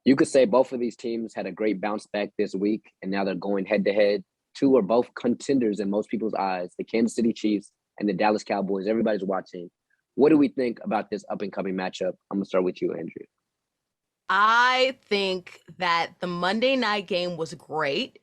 You could say both of these teams had a great bounce back this week, and now they're going head to head. Two are both contenders in most people's eyes, the Kansas City Chiefs and the Dallas Cowboys. Everybody's watching. What do we think about this up and coming matchup? I'm going to start with you, Andrew. I think that the Monday night game was great.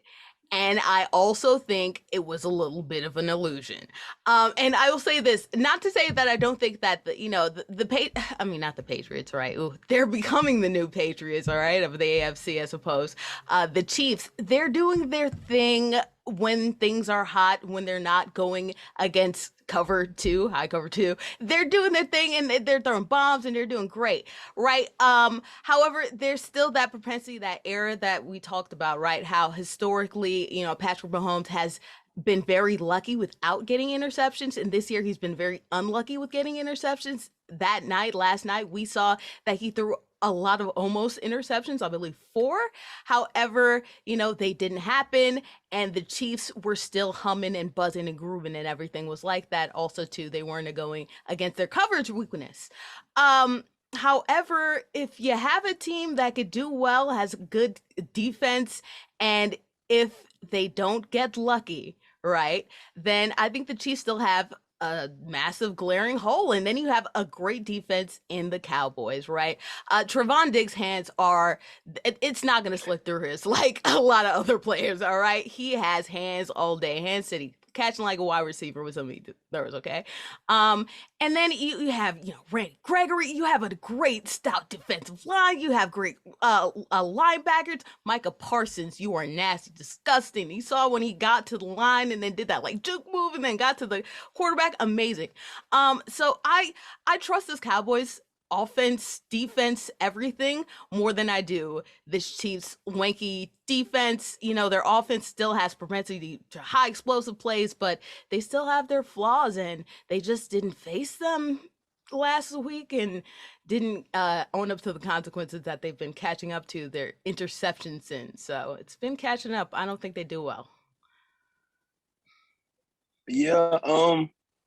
And I also think it was a little bit of an illusion. And I will say this, not to say that I don't think that I mean, not the Patriots, right? Ooh, they're becoming the new Patriots, all right, of the AFC, I suppose. The Chiefs, they're doing their thing when things are hot, when they're not going against high cover two. They're doing their thing and they're throwing bombs and they're doing great, right? However, there's still that propensity, that era that we talked about, right? How historically, Patrick Mahomes has been very lucky without getting interceptions, and this year he's been very unlucky with getting interceptions. Last night, we saw that he threw a lot of almost interceptions, I believe four. However, they didn't happen, and the Chiefs were still humming and buzzing and grooving, and everything was like that. Also, too, they weren't going against their coverage weakness. However, if you have a team that could do well, has good defense, and if they don't get lucky, right, then I think the Chiefs still have a massive glaring hole. And then you have a great defense in the Cowboys, right? Trevon Diggs' hands it's not going to slip through his like a lot of other players, all right? He has hands all day, hand city. Catching like a wide receiver with some throws, okay? Um, and then you have, Randy Gregory. You have a great stout defensive line. You have great linebackers. Micah Parsons, you are nasty, disgusting. You saw when he got to the line and then did that like juke move and then got to the quarterback. Amazing. So I trust this Cowboys offense, defense, everything more than I do this Chiefs wanky defense. Their offense still has propensity to high explosive plays, but they still have their flaws, and they just didn't face them last week and didn't own up to the consequences that they've been catching up to their interceptions in. So it's been catching up. I don't think they do well. Yeah,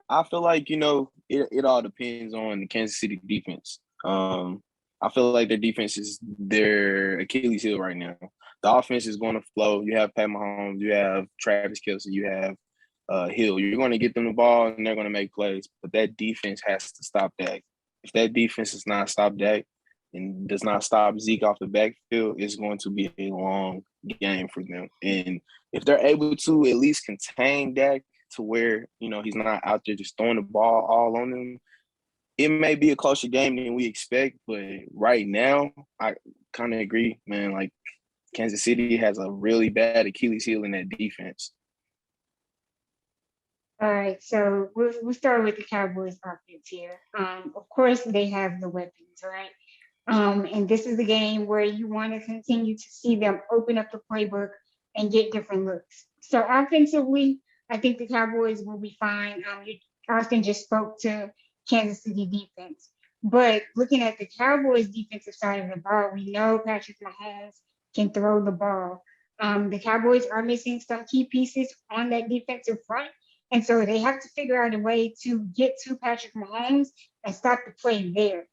I feel like, it all depends on the Kansas City defense. I feel like their defense is their Achilles heel right now. The offense is going to flow. You have Pat Mahomes, you have Travis Kelce, you have Hill. You're going to get them the ball and they're going to make plays, but that defense has to stop Dak. If that defense does not stop Dak and does not stop Zeke off the backfield, it's going to be a long game for them. And if they're able to at least contain Dak to where, he's not out there just throwing the ball all on them, it may be a closer game than we expect. But right now, I kind of agree, man. Like, Kansas City has a really bad Achilles heel in that defense. All right, so we'll start with the Cowboys offense here. Of course, they have the weapons, right? And this is a game where you want to continue to see them open up the playbook and get different looks. So offensively, I think the Cowboys will be fine. Austin just spoke to Kansas City defense. But looking at the Cowboys defensive side of the ball, we know Patrick Mahomes can throw the ball. The Cowboys are missing some key pieces on that defensive front. And so they have to figure out a way to get to Patrick Mahomes and stop the play there.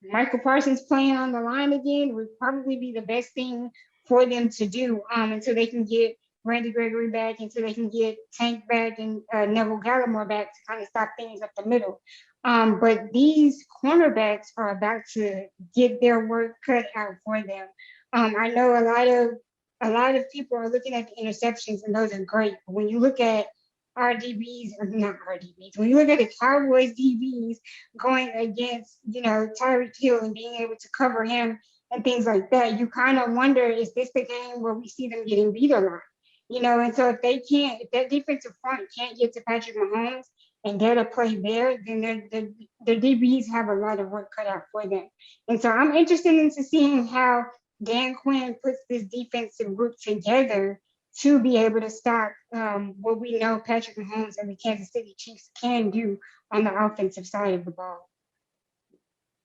Michael Parsons playing on the line again would probably be the best thing for them to do until they can get Randy Gregory back, until they can get Tank back and Neville Gallimore back to kind of stop things up the middle. But these cornerbacks are about to get their work cut out for them. I know a lot of people are looking at the interceptions, and those are great. But when you look at our DBs, or not our DBs, when you look at the Cowboys DBs going against, Tyreek Hill and being able to cover him and things like that, you kind of wonder, is this the game where we see them getting beat a lot? And so if that defensive front can't get to Patrick Mahomes and get a play there, then their DBs have a lot of work cut out for them. And so I'm interested into seeing how Dan Quinn puts this defensive group together to be able to stop what we know Patrick Mahomes and the Kansas City Chiefs can do on the offensive side of the ball.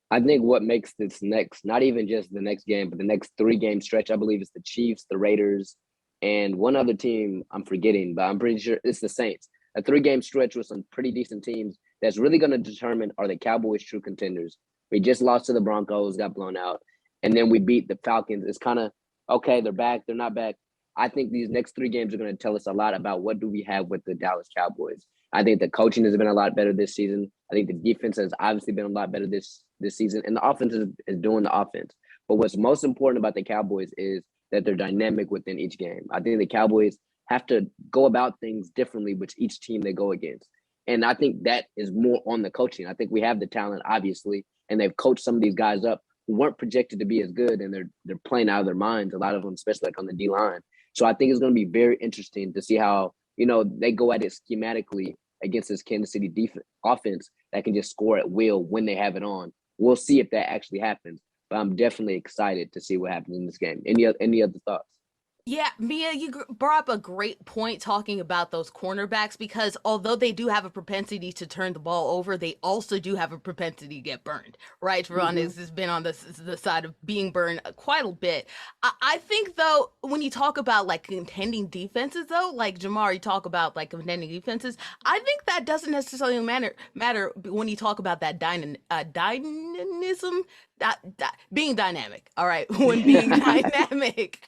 I think what makes this next, not even just the next game, but the next 3-game stretch, I believe it's the Chiefs, the Raiders, and one other team I'm forgetting, but I'm pretty sure it's the Saints. A 3-game stretch with some pretty decent teams that's really going to determine, are the Cowboys true contenders? We just lost to the Broncos, got blown out. and then we beat the Falcons. It's kind of, okay, they're back, they're not back. I think these next 3 games are going to tell us a lot about what do we have with the Dallas Cowboys. I think the coaching has been a lot better this season. I think the defense has obviously been a lot better this season, and the offense is doing the offense. But what's most important about the Cowboys is that they're dynamic within each game. I think the Cowboys have to go about things differently with each team they go against. And I think that is more on the coaching. I think we have the talent, obviously, and they've coached some of these guys up who weren't projected to be as good, and they're playing out of their minds, a lot of them, especially like on the D-line. So I think it's going to be very interesting to see how, they go at it schematically against this Kansas City offense that can just score at will when they have it on. We'll see if that actually happens, but I'm definitely excited to see what happens in this game. Any other thoughts? Yeah, Mia, you brought up a great point talking about those cornerbacks because although they do have a propensity to turn the ball over, they also do have a propensity to get burned, right? Ron has been on the side of being burned quite a bit. I think, though, when you talk about like contending defenses, though, like Jamar, you talk about like contending defenses, I think that doesn't necessarily matter when you talk about that dynamism, being dynamic. All right, when being dynamic.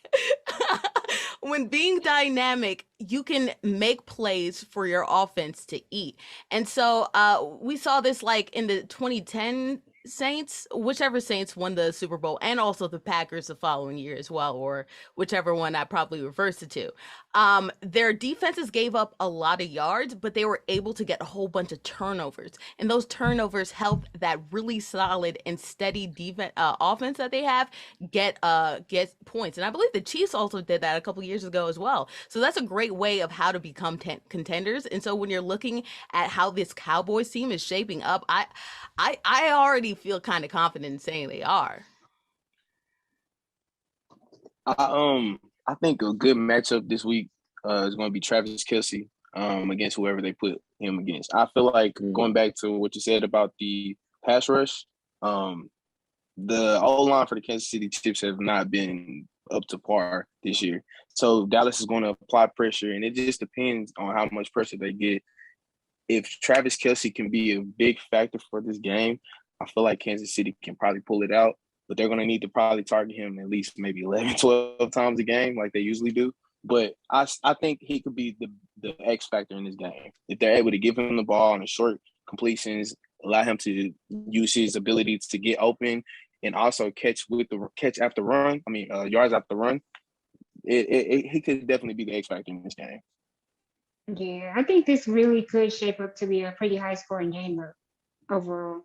When being dynamic, you can make plays for your offense to eat. And so we saw this like in the 2010 Saints, whichever Saints won the Super Bowl, and also the Packers the following year as well, or whichever one I probably reversed it to. Their defenses gave up a lot of yards, but they were able to get a whole bunch of turnovers, and those turnovers help that really solid and steady defense offense that they have get points. And I believe the Chiefs also did that a couple years ago as well. So that's a great way of how to become contenders. And so when you're looking at how this Cowboys team is shaping up, I already feel kind of confident in saying they are. I think a good matchup this week is going to be Travis Kelce against whoever they put him against. I feel like going back to what you said about the pass rush, the O-line for the Kansas City Chiefs have not been up to par this year. So Dallas is going to apply pressure, and it just depends on how much pressure they get. If Travis Kelce can be a big factor for this game, I feel like Kansas City can probably pull it out, but they're going to need to probably target him at least maybe 11, 12 times a game like they usually do. But I think he could be the X factor in this game. If they're able to give him the ball on the short completions, allow him to use his ability to get open and also catch after run, yards after run, he could definitely be the X factor in this game. Yeah, I think this really could shape up to be a pretty high scoring game overall.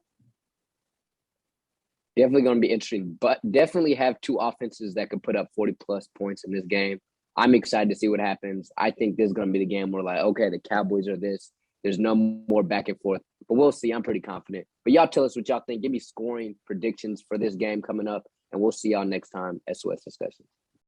Definitely going to be interesting, but definitely have 2 offenses that could put up 40-plus points in this game. I'm excited to see what happens. I think this is going to be the game where, like, okay, the Cowboys are this. There's no more back and forth, but we'll see. I'm pretty confident. But y'all tell us what y'all think. Give me scoring predictions for this game coming up, and we'll see y'all next time, SOS Discussions.